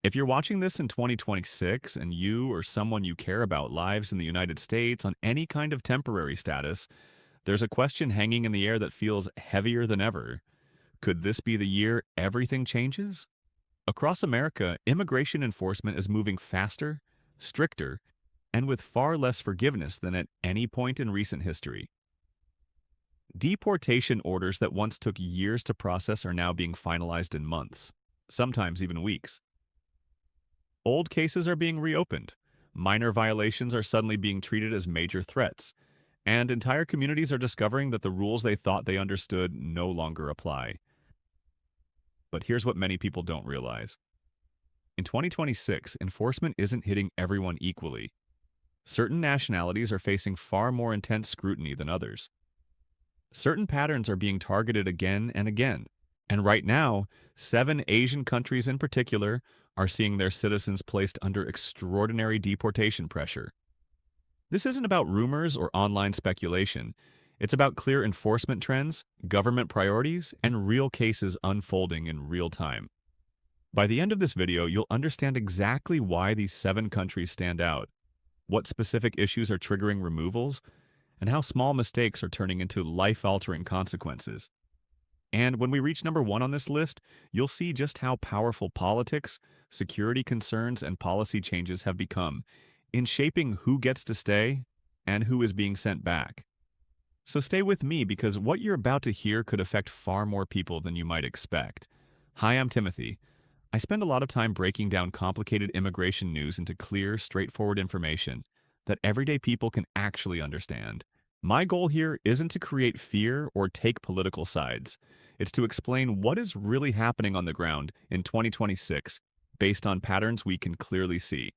If you're watching this in 2026 and you or someone you care about lives in the United States on any kind of temporary status, there's a question hanging in the air that feels heavier than ever. Could this be the year everything changes? Across America, immigration enforcement is moving faster, stricter, and with far less forgiveness than at any point in recent history. Deportation orders that once took years to process are now being finalized in months, sometimes even weeks. Old cases are being reopened. Minor violations are suddenly being treated as major threats, and entire communities are discovering that the rules they thought they understood no longer apply. But here's what many people don't realize. In 2026, enforcement isn't hitting everyone equally. Certain nationalities are facing far more intense scrutiny than others. Certain patterns are being targeted again and again, and right now, 7 Asian countries in particular are seeing their citizens placed under extraordinary deportation pressure. This isn't about rumors or online speculation. It's about clear enforcement trends, government priorities, and real cases unfolding in real time. By the end of this video, you'll understand exactly why these 7 countries stand out, what specific issues are triggering removals, and how small mistakes are turning into life-altering consequences. And when we reach number 1 on this list, you'll see just how powerful politics, security concerns, and policy changes have become in shaping who gets to stay and who is being sent back. So stay with me because what you're about to hear could affect far more people than you might expect. Hi, I'm Timothy. I spend a lot of time breaking down complicated immigration news into clear, straightforward information that everyday people can actually understand. My goal here isn't to create fear or take political sides. It's to explain what is really happening on the ground in 2026 based on patterns we can clearly see.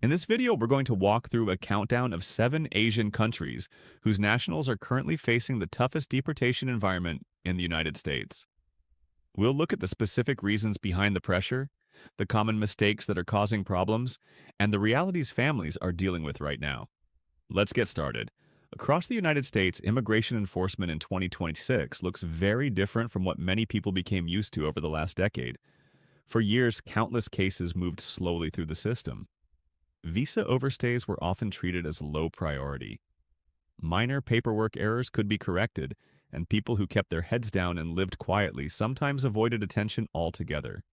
In this video, we're going to walk through a countdown of 7 Asian countries whose nationals are currently facing the toughest deportation environment in the United States. We'll look at the specific reasons behind the pressure, the common mistakes that are causing problems, and the realities families are dealing with right now. Let's get started. Across the United States, immigration enforcement in 2026 looks very different from what many people became used to over the last decade. For years, countless cases moved slowly through the system. Visa overstays were often treated as low priority. Minor paperwork errors could be corrected, and people who kept their heads down and lived quietly sometimes avoided attention altogether.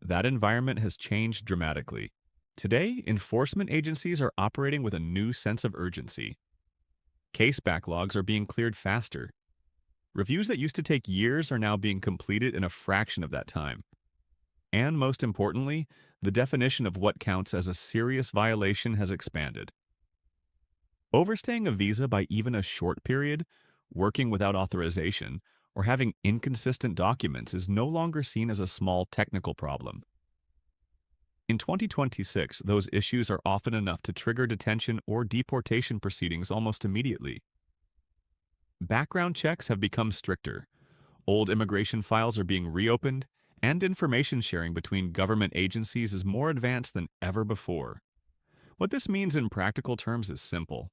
That environment has changed dramatically. Today, enforcement agencies are operating with a new sense of urgency. Case backlogs are being cleared faster. Reviews that used to take years are now being completed in a fraction of that time. And most importantly, the definition of what counts as a serious violation has expanded. Overstaying a visa by even a short period, working without authorization, or having inconsistent documents is no longer seen as a small technical problem. In 2026, those issues are often enough to trigger detention or deportation proceedings almost immediately. Background checks have become stricter. Old immigration files are being reopened, and information sharing between government agencies is more advanced than ever before. What this means in practical terms is simple.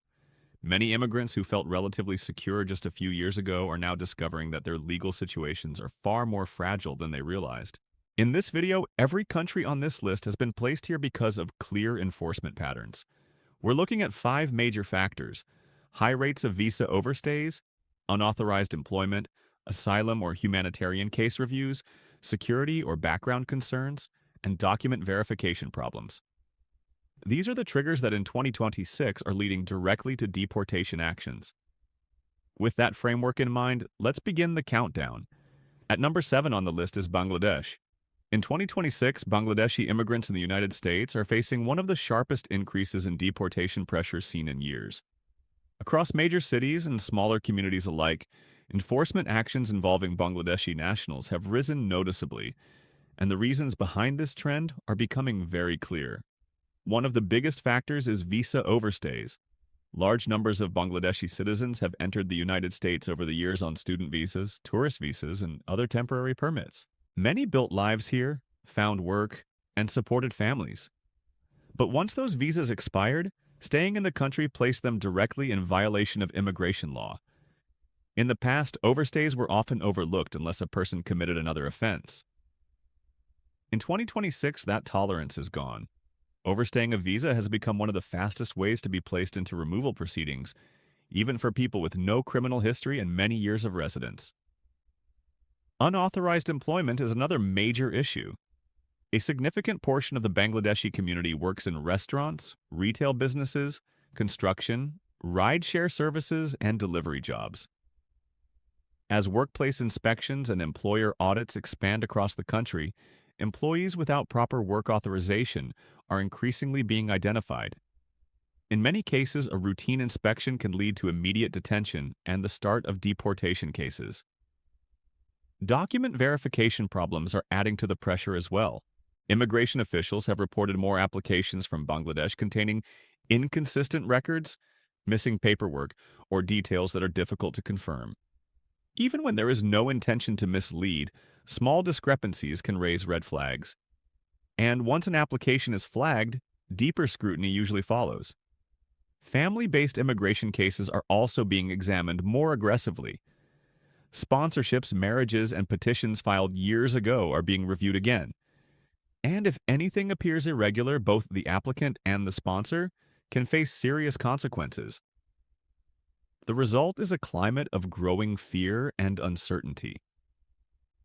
Many immigrants who felt relatively secure just a few years ago are now discovering that their legal situations are far more fragile than they realized. In this video, every country on this list has been placed here because of clear enforcement patterns. We're looking at 5 major factors: high rates of visa overstays, unauthorized employment, asylum or humanitarian case reviews, security or background concerns, and document verification problems. These are the triggers that in 2026 are leading directly to deportation actions. With that framework in mind, let's begin the countdown. At number 7 on the list is Bangladesh. In 2026, Bangladeshi immigrants in the United States are facing one of the sharpest increases in deportation pressure seen in years. Across major cities and smaller communities alike, enforcement actions involving Bangladeshi nationals have risen noticeably, and the reasons behind this trend are becoming very clear. One of the biggest factors is visa overstays. Large numbers of Bangladeshi citizens have entered the United States over the years on student visas, tourist visas, and other temporary permits. Many built lives here, found work, and supported families. But once those visas expired, staying in the country placed them directly in violation of immigration law. In the past, overstays were often overlooked unless a person committed another offense. In 2026, that tolerance is gone. Overstaying a visa has become one of the fastest ways to be placed into removal proceedings, even for people with no criminal history and many years of residence. Unauthorized employment is another major issue. A significant portion of the Bangladeshi community works in restaurants, retail businesses, construction, rideshare services, and delivery jobs. As workplace inspections and employer audits expand across the country, employees without proper work authorization are increasingly being identified. In many cases, a routine inspection can lead to immediate detention and the start of deportation cases. Document verification problems are adding to the pressure as well. Immigration officials have reported more applications from Bangladesh containing inconsistent records, missing paperwork, or details that are difficult to confirm. Even when there is no intention to mislead, small discrepancies can raise red flags. And once an application is flagged, deeper scrutiny usually follows. Family-based immigration cases are also being examined more aggressively. Sponsorships, marriages, and petitions filed years ago are being reviewed again. And if anything appears irregular, both the applicant and the sponsor can face serious consequences. The result is a climate of growing fear and uncertainty.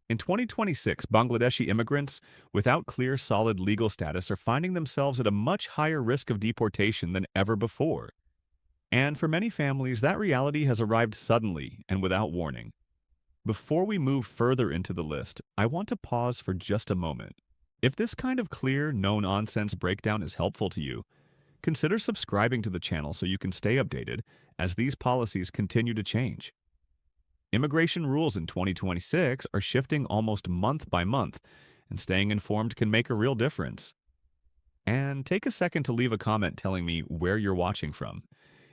In 2026, Bangladeshi immigrants without clear, solid legal status are finding themselves at a much higher risk of deportation than ever before. And for many families, that reality has arrived suddenly and without warning. Before we move further into the list, I want to pause for just a moment. If this kind of clear, no-nonsense breakdown is helpful to you, consider subscribing to the channel so you can stay updated as these policies continue to change. Immigration rules in 2026 are shifting almost month by month, and staying informed can make a real difference. And take a second to leave a comment telling me where you're watching from.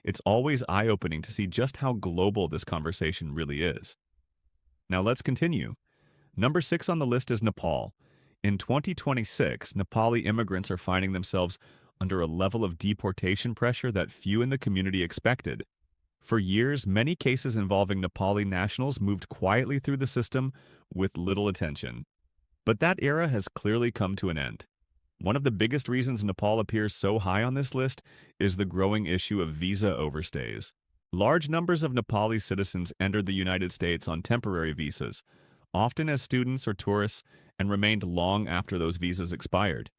It's always eye-opening to see just how global this conversation really is. Now let's continue. Number 6 on the list is Nepal. In 2026, Nepali immigrants are finding themselves under a level of deportation pressure that few in the community expected. For years, many cases involving Nepali nationals moved quietly through the system with little attention. But that era has clearly come to an end. One of the biggest reasons Nepal appears so high on this list is the growing issue of visa overstays. Large numbers of Nepali citizens entered the United States on temporary visas, often as students or tourists, and remained long after those visas expired.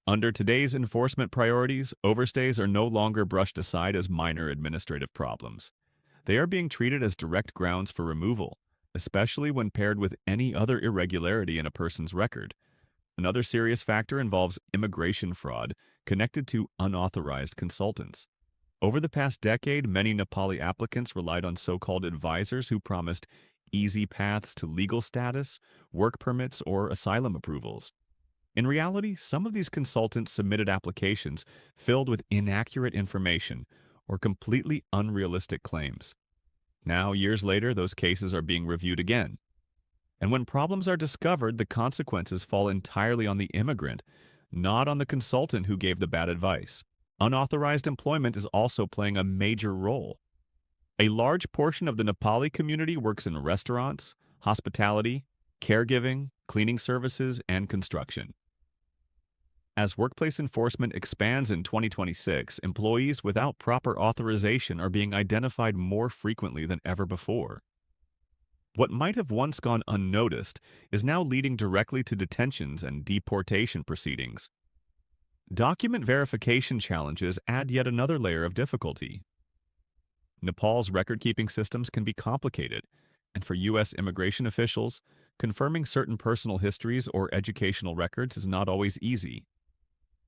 Under today's enforcement priorities, overstays are no longer brushed aside as minor administrative problems. They are being treated as direct grounds for removal, especially when paired with any other irregularity in a person's record. Another serious factor involves immigration fraud connected to unauthorized consultants. Over the past decade, many Nepali applicants relied on so-called advisors who promised easy paths to legal status, work permits, or asylum approvals. In reality, some of these consultants submitted applications filled with inaccurate information or completely unrealistic claims. Now, years later, those cases are being reviewed again. And when problems are discovered, the consequences fall entirely on the immigrant, not on the consultant who gave the bad advice. Unauthorized employment is also playing a major role. A large portion of the Nepali community works in restaurants, hospitality, caregiving, cleaning services, and construction. As workplace enforcement expands in 2026, employees without proper authorization are being identified more frequently than ever before. What might have once gone unnoticed is now leading directly to detentions and deportation proceedings. Document verification challenges add yet another layer of difficulty. Nepal's record-keeping systems can be complicated, and for U.S. immigration officials, confirming certain personal histories or educational records is not always easy.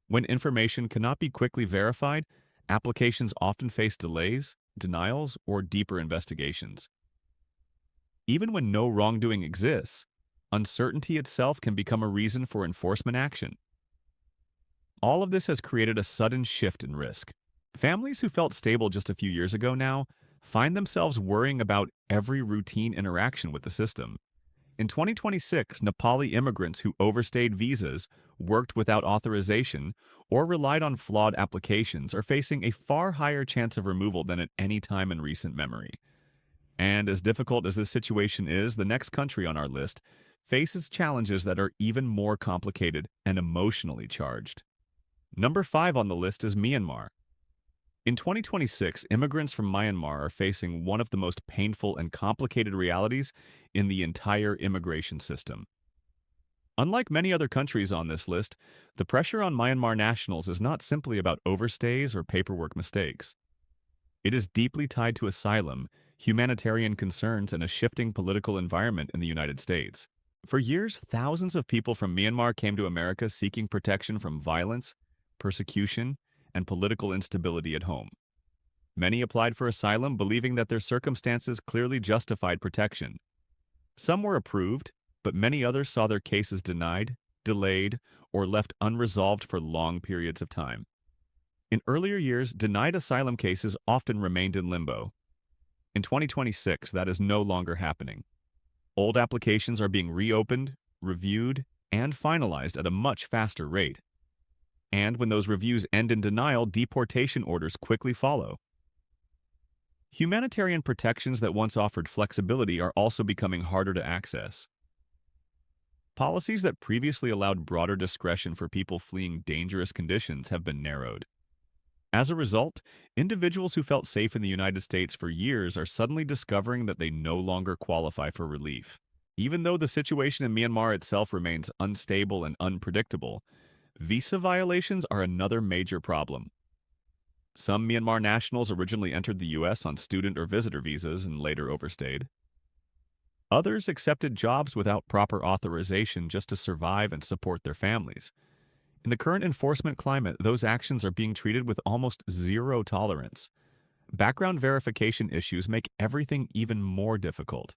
When information cannot be quickly verified, applications often face delays, denials, or deeper investigations. Even when no wrongdoing exists, uncertainty itself can become a reason for enforcement action. All of this has created a sudden shift in risk. Families who felt stable just a few years ago now find themselves worrying about every routine interaction with the system. In 2026, Nepali immigrants who overstayed visas, worked without authorization, or relied on flawed applications are facing a far higher chance of removal than at any time in recent memory. And as difficult as this situation is, the next country on our list faces challenges that are even more complicated and emotionally charged. Number 5 on the list is Myanmar. In 2026, immigrants from Myanmar are facing one of the most painful and complicated realities in the entire immigration system. Unlike many other countries on this list, the pressure on Myanmar nationals is not simply about overstays or paperwork mistakes. It is deeply tied to asylum, humanitarian concerns, and a shifting political environment in the United States. For years, thousands of people from Myanmar came to America seeking protection from violence, persecution, and political instability at home. Many applied for asylum believing that their circumstances clearly justified protection. Some were approved, but many others saw their cases denied, delayed, or left unresolved for long periods of time. In earlier years, denied asylum cases often remained in limbo. In 2026, that is no longer happening. Old applications are being reopened, reviewed, and finalized at a much faster rate. And when those reviews end in denial, deportation orders quickly follow. Humanitarian protections that once offered flexibility are also becoming harder to access. Policies that previously allowed broader discretion for people fleeing dangerous conditions have been narrowed. As a result, individuals who felt safe in the United States for years are suddenly discovering that they no longer qualify for relief. Even though the situation in Myanmar itself remains unstable and unpredictable, visa violations are another major problem. Some Myanmar nationals originally entered the U.S. on student or visitor visas and later overstayed. Others accepted jobs without proper authorization just to survive and support their families. In the current enforcement climate, those actions are being treated with almost zero tolerance. Background verification issues make everything even more difficult.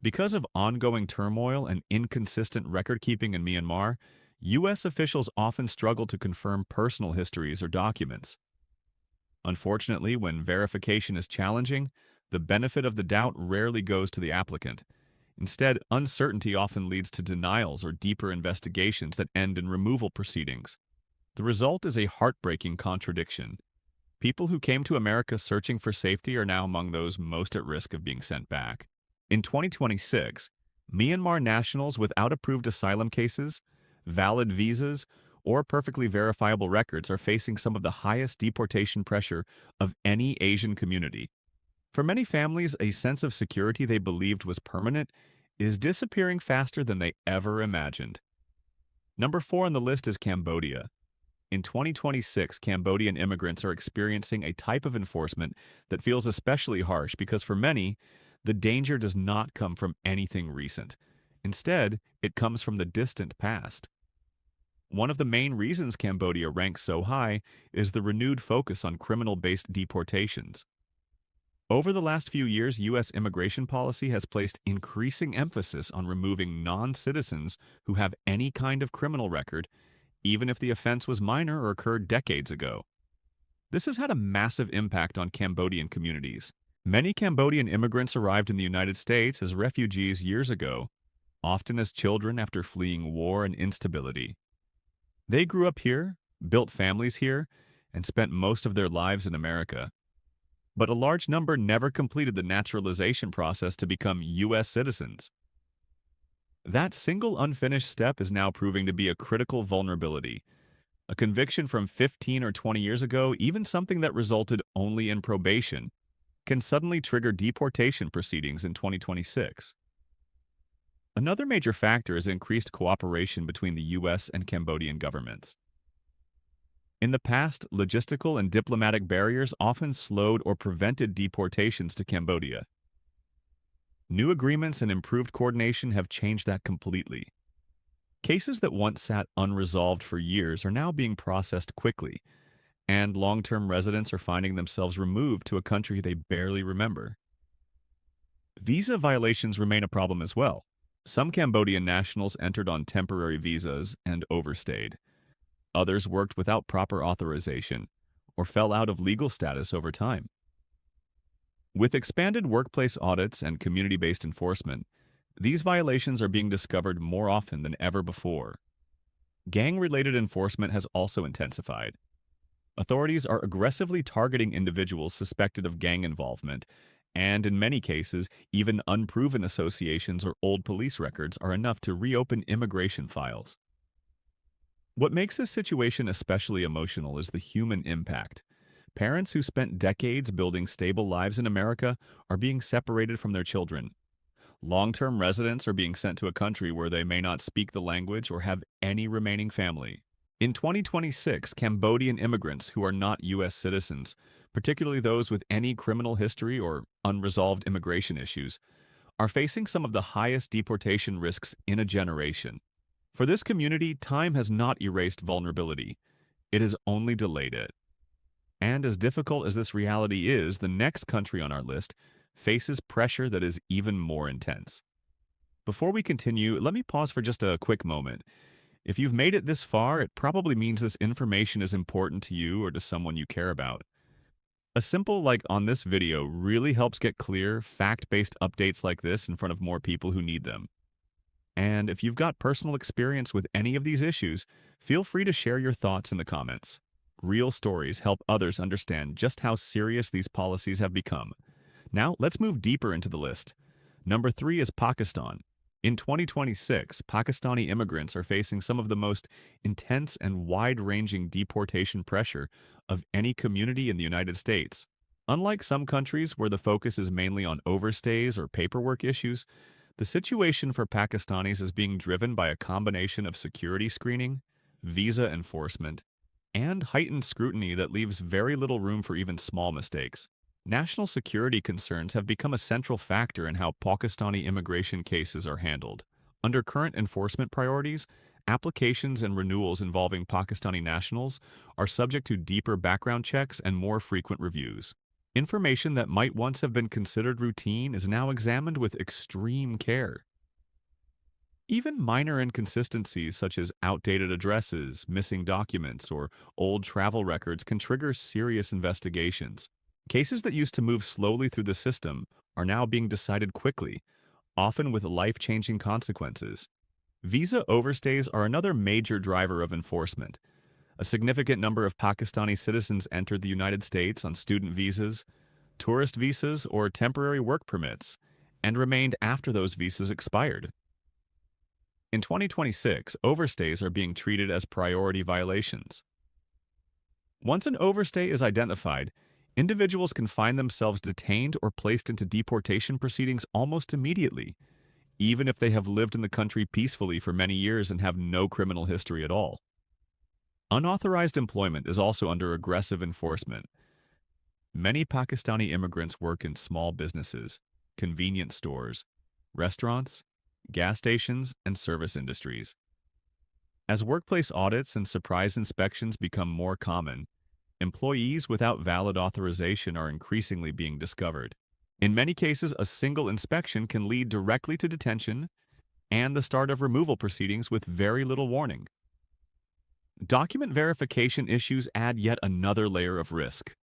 Because of ongoing turmoil and inconsistent record-keeping in Myanmar, U.S. officials often struggle to confirm personal histories or documents. Unfortunately, when verification is challenging, the benefit of the doubt rarely goes to the applicant. Instead, uncertainty often leads to denials or deeper investigations that end in removal proceedings. The result is a heartbreaking contradiction. People who came to America searching for safety are now among those most at risk of being sent back. In 2026, Myanmar nationals without approved asylum cases, valid visas, or perfectly verifiable records are facing some of the highest deportation pressure of any Asian community. For many families, a sense of security they believed was permanent is disappearing faster than they ever imagined. Number 4 on the list is Cambodia. In 2026, Cambodian immigrants are experiencing a type of enforcement that feels especially harsh because for many, the danger does not come from anything recent. Instead, it comes from the distant past. One of the main reasons Cambodia ranks so high is the renewed focus on criminal-based deportations. Over the last few years, U.S. immigration policy has placed increasing emphasis on removing non-citizens who have any kind of criminal record, even if the offense was minor or occurred decades ago. This has had a massive impact on Cambodian communities. Many Cambodian immigrants arrived in the United States as refugees years ago, often as children after fleeing war and instability. They grew up here, built families here, and spent most of their lives in America. But a large number never completed the naturalization process to become U.S. citizens. That single unfinished step is now proving to be a critical vulnerability. A conviction from 15 or 20 years ago, even something that resulted only in probation, can suddenly trigger deportation proceedings in 2026. Another major factor is increased cooperation between the U.S. and Cambodian governments. In the past, logistical and diplomatic barriers often slowed or prevented deportations to Cambodia. New agreements and improved coordination have changed that completely. Cases that once sat unresolved for years are now being processed quickly, and long-term residents are finding themselves removed to a country they barely remember. Visa violations remain a problem as well. Some Cambodian nationals entered on temporary visas and overstayed. Others worked without proper authorization or fell out of legal status over time. With expanded workplace audits and community-based enforcement, these violations are being discovered more often than ever before. Gang-related enforcement has also intensified. Authorities are aggressively targeting individuals suspected of gang involvement, And in many cases, even unproven associations or old police records are enough to reopen immigration files. What makes this situation especially emotional is the human impact. Parents who spent decades building stable lives in America are being separated from their children. Long-term residents are being sent to a country where they may not speak the language or have any remaining family. In 2026, Cambodian immigrants who are not U.S. citizens, particularly those with any criminal history or unresolved immigration issues, are facing some of the highest deportation risks in a generation. For this community, time has not erased vulnerability. It has only delayed it. And as difficult as this reality is, the next country on our list faces pressure that is even more intense. Before we continue, let me pause for just a quick moment. If you've made it this far, it probably means this information is important to you or to someone you care about. A simple like on this video really helps get clear, fact-based updates like this in front of more people who need them. And if you've got personal experience with any of these issues, feel free to share your thoughts in the comments. Real stories help others understand just how serious these policies have become. Now, let's move deeper into the list. Number 3 is Pakistan. In 2026, Pakistani immigrants are facing some of the most intense and wide-ranging deportation pressure of any community in the United States. Unlike some countries where the focus is mainly on overstays or paperwork issues, the situation for Pakistanis is being driven by a combination of security screening, visa enforcement, and heightened scrutiny that leaves very little room for even small mistakes. National security concerns have become a central factor in how Pakistani immigration cases are handled. Under current enforcement priorities, applications and renewals involving Pakistani nationals are subject to deeper background checks and more frequent reviews. Information that might once have been considered routine is now examined with extreme care. Even minor inconsistencies such as outdated addresses, missing documents, or old travel records can trigger serious investigations. Cases that used to move slowly through the system are now being decided quickly, often with life-changing consequences. Visa overstays are another major driver of enforcement. A significant number of Pakistani citizens entered the United States on student visas, tourist visas, or temporary work permits, and remained after those visas expired. In 2026, overstays are being treated as priority violations. Once an overstay is identified, individuals can find themselves detained or placed into deportation proceedings almost immediately, even if they have lived in the country peacefully for many years and have no criminal history at all. Unauthorized employment is also under aggressive enforcement. Many Pakistani immigrants work in small businesses, convenience stores, restaurants, gas stations, and service industries. As workplace audits and surprise inspections become more common, employees without valid authorization are increasingly being discovered. In many cases, a single inspection can lead directly to detention and the start of removal proceedings with very little warning. Document verification issues add yet another layer of risk.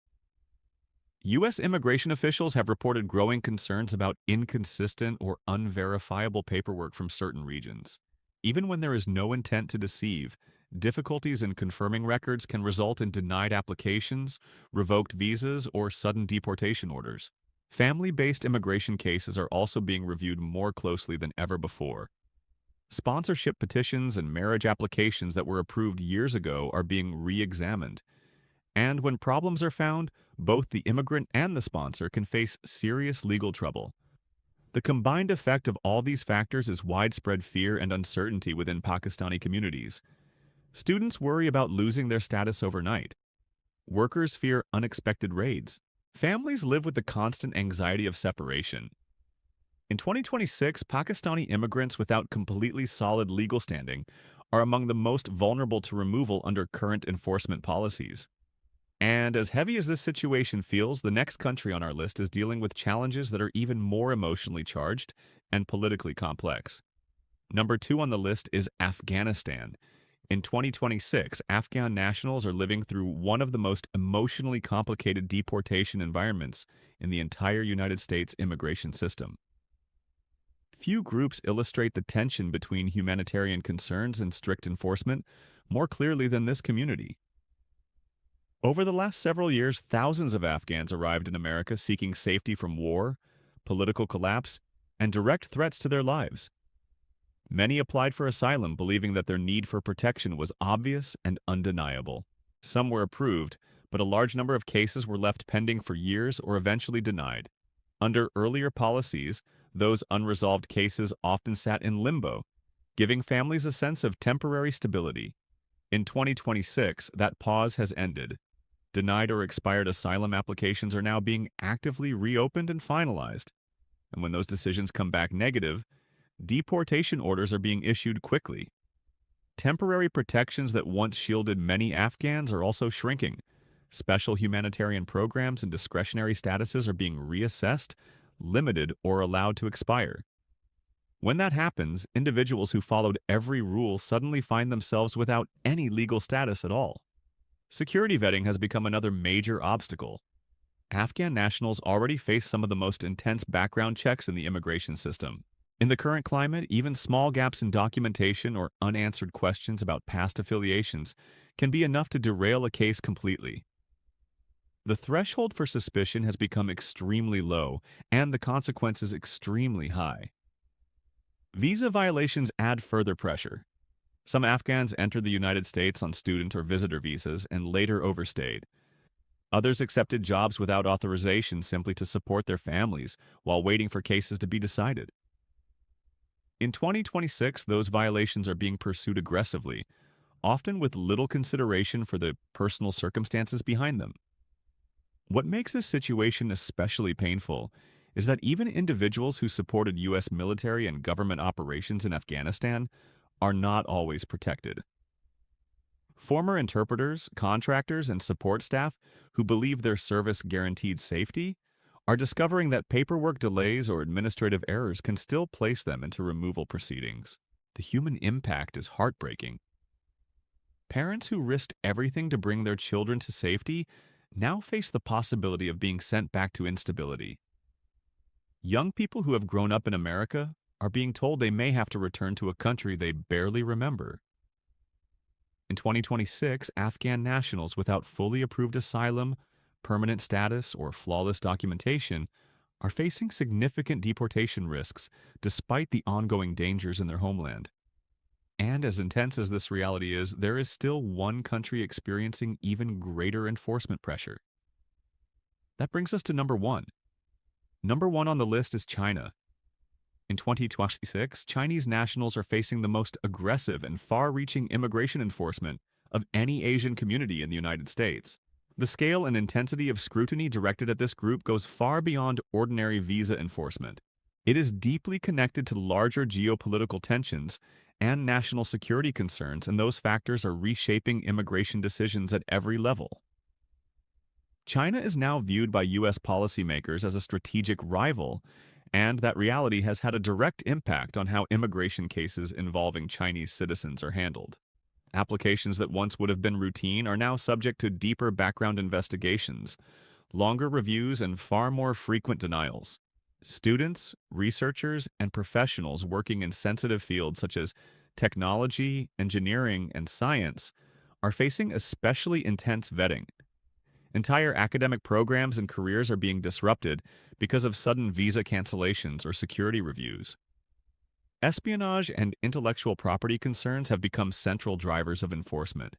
U.S. immigration officials have reported growing concerns about inconsistent or unverifiable paperwork from certain regions. Even when there is no intent to deceive, difficulties in confirming records can result in denied applications, revoked visas, or sudden deportation orders. Family-based immigration cases are also being reviewed more closely than ever before. Sponsorship petitions and marriage applications that were approved years ago are being re-examined. And when problems are found, both the immigrant and the sponsor can face serious legal trouble. The combined effect of all these factors is widespread fear and uncertainty within Pakistani communities. Students worry about losing their status overnight. Workers fear unexpected raids. Families live with the constant anxiety of separation. In 2026, Pakistani immigrants without completely solid legal standing are among the most vulnerable to removal under current enforcement policies. And as heavy as this situation feels, the next country on our list is dealing with challenges that are even more emotionally charged and politically complex. Number 2 on the list is Afghanistan. In 2026, Afghan nationals are living through one of the most emotionally complicated deportation environments in the entire United States immigration system. Few groups illustrate the tension between humanitarian concerns and strict enforcement more clearly than this community. Over the last several years, thousands of Afghans arrived in America seeking safety from war, political collapse, and direct threats to their lives. Many applied for asylum, believing that their need for protection was obvious and undeniable. Some were approved, but a large number of cases were left pending for years or eventually denied. Under earlier policies, those unresolved cases often sat in limbo, giving families a sense of temporary stability. In 2026, that pause has ended. Denied or expired asylum applications are now being actively reopened and finalized. And when those decisions come back negative, deportation orders are being issued quickly. Temporary protections that once shielded many Afghans are also shrinking. Special humanitarian programs and discretionary statuses are being reassessed, limited, or allowed to expire. When that happens, individuals who followed every rule suddenly find themselves without any legal status at all. Security vetting has become another major obstacle. Afghan nationals already face some of the most intense background checks in the immigration system. In the current climate, even small gaps in documentation or unanswered questions about past affiliations can be enough to derail a case completely. The threshold for suspicion has become extremely low, and the consequences extremely high. Visa violations add further pressure. Some Afghans entered the United States on student or visitor visas and later overstayed. Others accepted jobs without authorization simply to support their families while waiting for cases to be decided. In 2026, those violations are being pursued aggressively, often with little consideration for the personal circumstances behind them. What makes this situation especially painful is that even individuals who supported U.S. military and government operations in Afghanistan are not always protected. Former interpreters, contractors, and support staff who believe their service guaranteed safety are discovering that paperwork delays or administrative errors can still place them into removal proceedings. The human impact is heartbreaking. Parents who risked everything to bring their children to safety now face the possibility of being sent back to instability. Young people who have grown up in America are being told they may have to return to a country they barely remember. In 2026, Afghan nationals without fully approved asylum, permanent status, or flawless documentation are facing significant deportation risks despite the ongoing dangers in their homeland. And as intense as this reality is, there is still one country experiencing even greater enforcement pressure. That brings us to number one. Number one on the list is China. In 2026, Chinese nationals are facing the most aggressive and far-reaching immigration enforcement of any Asian community in the United States. The scale and intensity of scrutiny directed at this group goes far beyond ordinary visa enforcement. It is deeply connected to larger geopolitical tensions and national security concerns, and those factors are reshaping immigration decisions at every level. China is now viewed by U.S. policymakers as a strategic rival, and that reality has had a direct impact on how immigration cases involving Chinese citizens are handled. Applications that once would have been routine are now subject to deeper background investigations, longer reviews, and far more frequent denials. Students, researchers, and professionals working in sensitive fields such as technology, engineering, and science are facing especially intense vetting. Entire academic programs and careers are being disrupted because of sudden visa cancellations or security reviews. Espionage and intellectual property concerns have become central drivers of enforcement.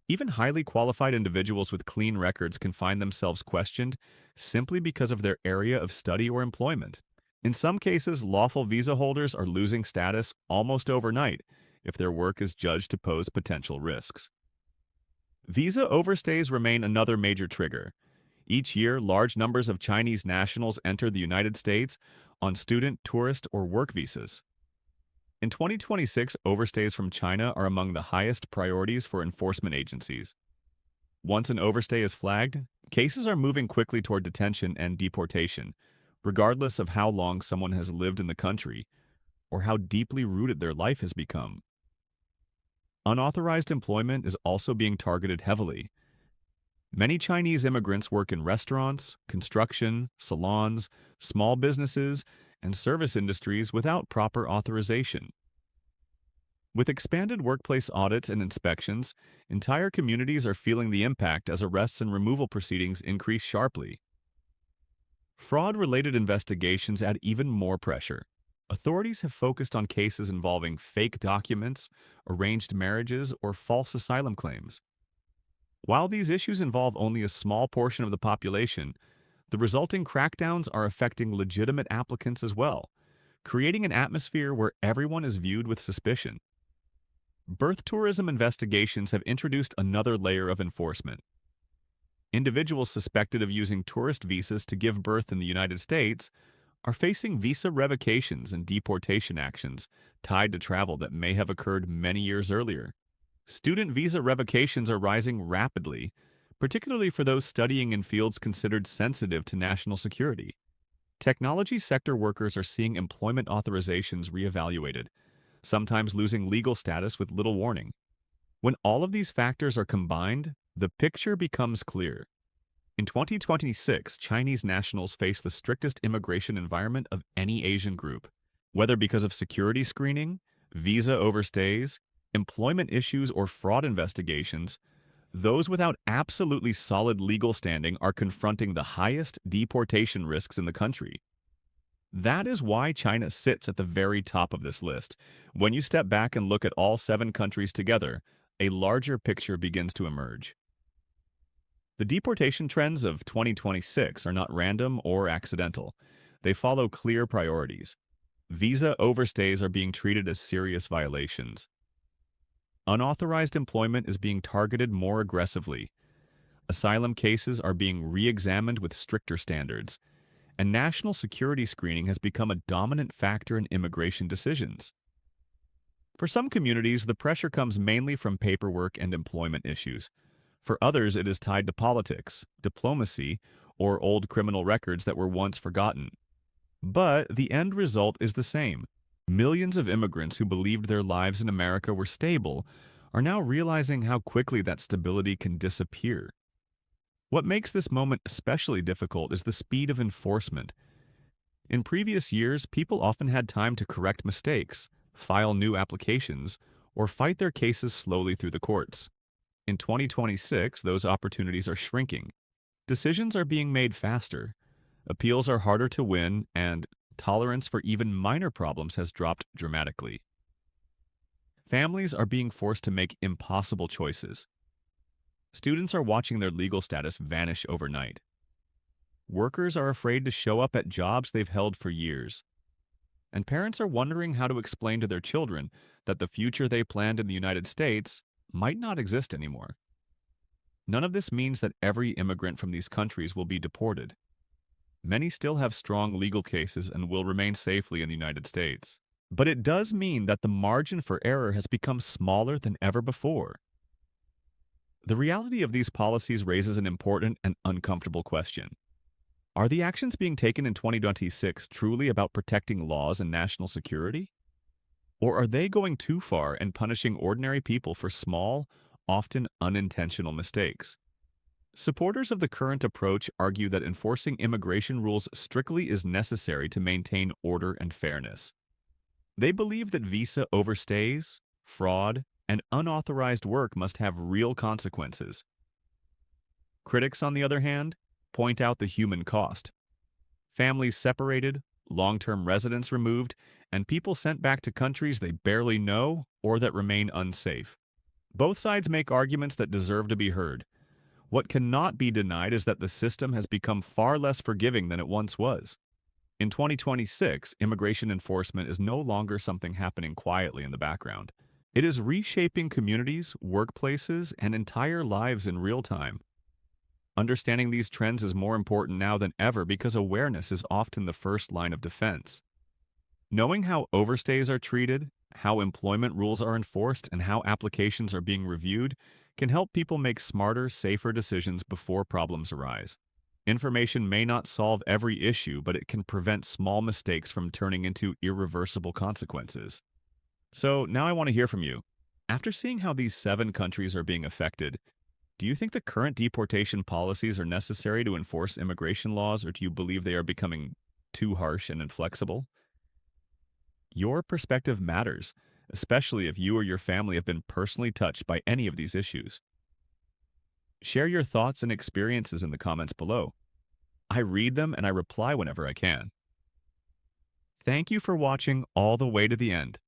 Even highly qualified individuals with clean records can find themselves questioned simply because of their area of study or employment. In some cases, lawful visa holders are losing status almost overnight if their work is judged to pose potential risks. Visa overstays remain another major trigger. Each year, large numbers of Chinese nationals enter the United States on student, tourist, or work visas. In 2026, overstays from China are among the highest priorities for enforcement agencies. Once an overstay is flagged, cases are moving quickly toward detention and deportation, regardless of how long someone has lived in the country or how deeply rooted their life has become. Unauthorized employment is also being targeted heavily. Many Chinese immigrants work in restaurants, construction, salons, small businesses, and service industries without proper authorization. With expanded workplace audits and inspections, entire communities are feeling the impact as arrests and removal proceedings increase sharply. Fraud-related investigations add even more pressure. Authorities have focused on cases involving fake documents, arranged marriages, or false asylum claims. While these issues involve only a small portion of the population, the resulting crackdowns are affecting legitimate applicants as well, creating an atmosphere where everyone is viewed with suspicion. Birth tourism investigations have introduced another layer of enforcement. Individuals suspected of using tourist visas to give birth in the United States are facing visa revocations and deportation actions tied to travel that may have occurred many years earlier. Student visa revocations are rising rapidly, particularly for those studying in fields considered sensitive to national security. Technology sector workers are seeing employment authorizations reevaluated, sometimes losing legal status with little warning. When all of these factors are combined, the picture becomes clear. In 2026, Chinese nationals face the strictest immigration environment of any Asian group. Whether because of security screening, visa overstays, employment issues, or fraud investigations, those without absolutely solid legal standing are confronting the highest deportation risks in the country. That is why China sits at the very top of this list. When you step back and look at all 7 countries together, a larger picture begins to emerge. The deportation trends of 2026 are not random or accidental. They follow clear priorities. Visa overstays are being treated as serious violations. Unauthorized employment is being targeted more aggressively. Asylum cases are being re-examined with stricter standards. And national security screening has become a dominant factor in immigration decisions. For some communities, the pressure comes mainly from paperwork and employment issues. For others, it is tied to politics, diplomacy, or old criminal records that were once forgotten. But the end result is the same. Millions of immigrants who believed their lives in America were stable are now realizing how quickly that stability can disappear. What makes this moment especially difficult is the speed of enforcement. In previous years, people often had time to correct mistakes, file new applications, or fight their cases slowly through the courts. In 2026, those opportunities are shrinking. Decisions are being made faster, appeals are harder to win, and tolerance for even minor problems has dropped dramatically. Families are being forced to make impossible choices. Students are watching their legal status vanish overnight. Workers are afraid to show up at jobs they've held for years. And parents are wondering how to explain to their children that the future they planned in the United States might not exist anymore. None of this means that every immigrant from these countries will be deported. Many still have strong legal cases and will remain safely in the United States. But it does mean that the margin for error has become smaller than ever before. The reality of these policies raises an important and uncomfortable question. Are the actions being taken in 2026 truly about protecting laws and national security? Or are they going too far and punishing ordinary people for small, often unintentional mistakes? Supporters of the current approach argue that enforcing immigration rules strictly is necessary to maintain order and fairness. They believe that visa overstays, fraud, and unauthorized work must have real consequences. Critics, on the other hand, point out the human cost. Families separated, long-term residents removed, and people sent back to countries they barely know or that remain unsafe. Both sides make arguments that deserve to be heard. What cannot be denied is that the system has become far less forgiving than it once was. In 2026, immigration enforcement is no longer something happening quietly in the background. It is reshaping communities, workplaces, and entire lives in real time. Understanding these trends is more important now than ever because awareness is often the first line of defense. Knowing how overstays are treated, how employment rules are enforced, and how applications are being reviewed can help people make smarter, safer decisions before problems arise. Information may not solve every issue, but it can prevent small mistakes from turning into irreversible consequences. So now I want to hear from you. After seeing how these 7 countries are being affected, do you think the current deportation policies are necessary to enforce immigration laws, or do you believe they are becoming too harsh and inflexible? Your perspective matters, especially if you or your family have been personally touched by any of these issues. Share your thoughts and experiences in the comments below. I read them and I reply whenever I can. Thank you for watching all the way to the end.